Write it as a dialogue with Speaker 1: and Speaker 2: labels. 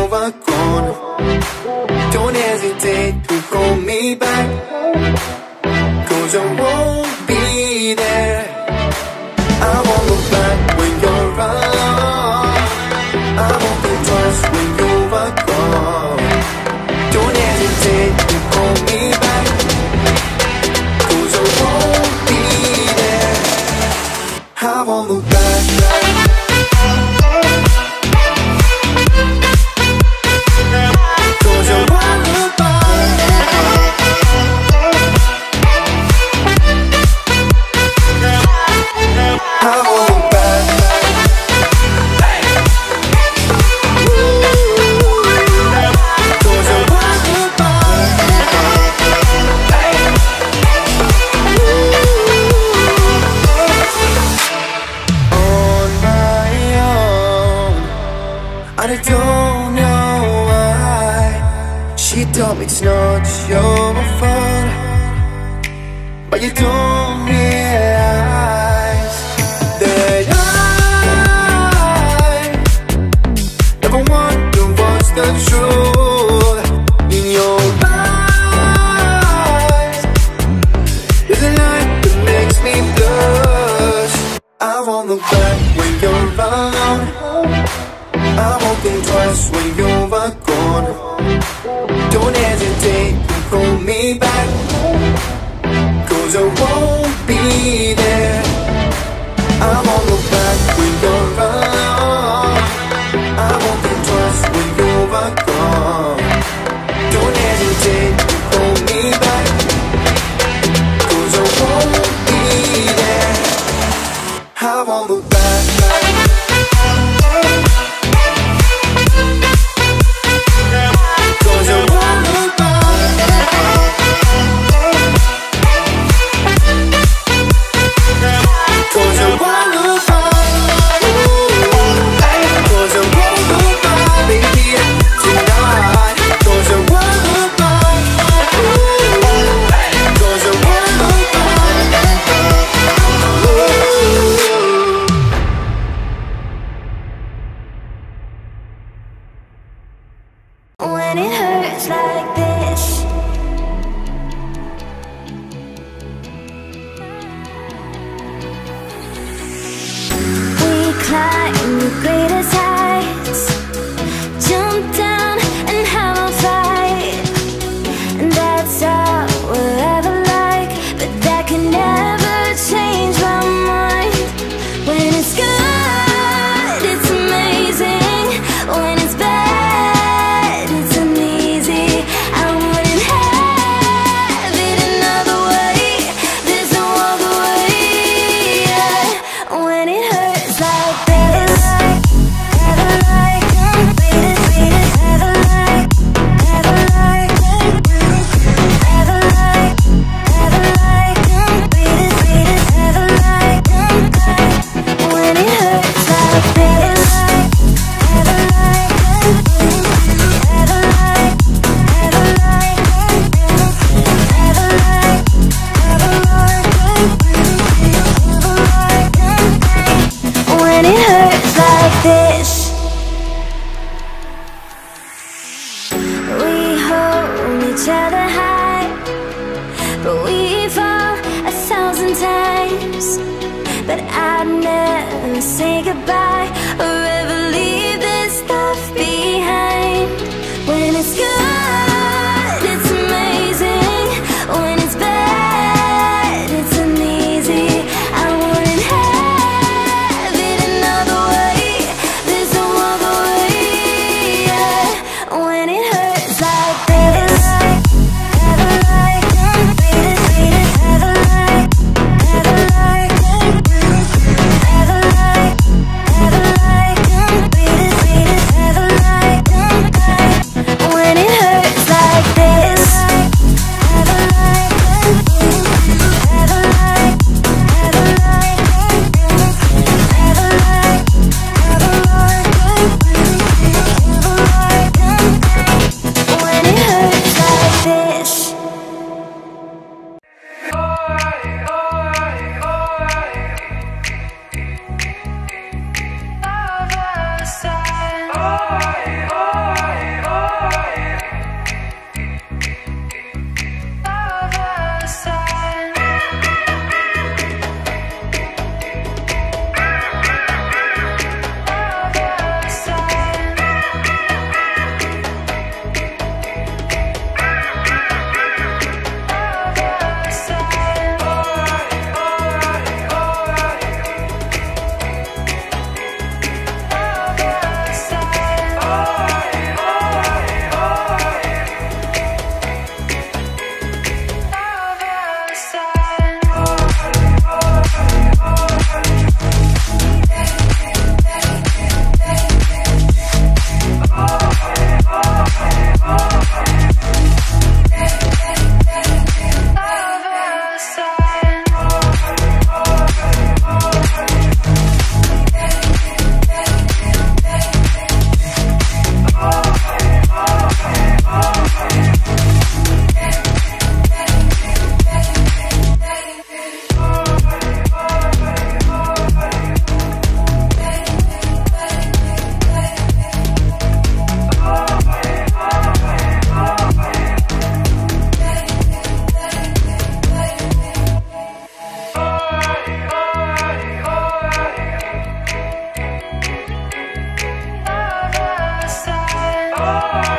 Speaker 1: overgrown. Don't hesitate to call me back, 'cause I won't be there. I won't look back when you're around. I won't think twice when you're overgrown. Don't hesitate to call me back, 'cause I won't be there. I won't look back. I don't know why she told me it's not your fault, but you don't realize that I never wonder what's the truth. In your eyes there's a light that makes me blush. I won't look back when you're around. I won't think twice when you're overgrown. Don't hesitate to call me back, 'cause I won't be there. I won't look back when you're around. I won't think twice when you're overgrown. Don't hesitate to call me back, 'cause I won't be there. I won't look back.
Speaker 2: When it hurts like this, we climb the greatest heights, jump down and have a fight, and that's all we'll ever like. But that can never change my mind. When it's good, it's amazing. When it's bad, it's uneasy. I wouldn't have it another way. There's no other way. When it hurts like this, never like, never like, never like, never like, never like, never like. When it hurts like this, never like, never like, never like, never like, never like. When it hurts like this, we hold each other high, but we fall 1,000 times. But I'd never say goodbye or ever leave this stuff behind. When it's good, it's amazing. When it's bad, it's uneasy. I wouldn't have it another way. There's no other way. When it hurts like this, never like, never like, never like, never like,
Speaker 3: Oh,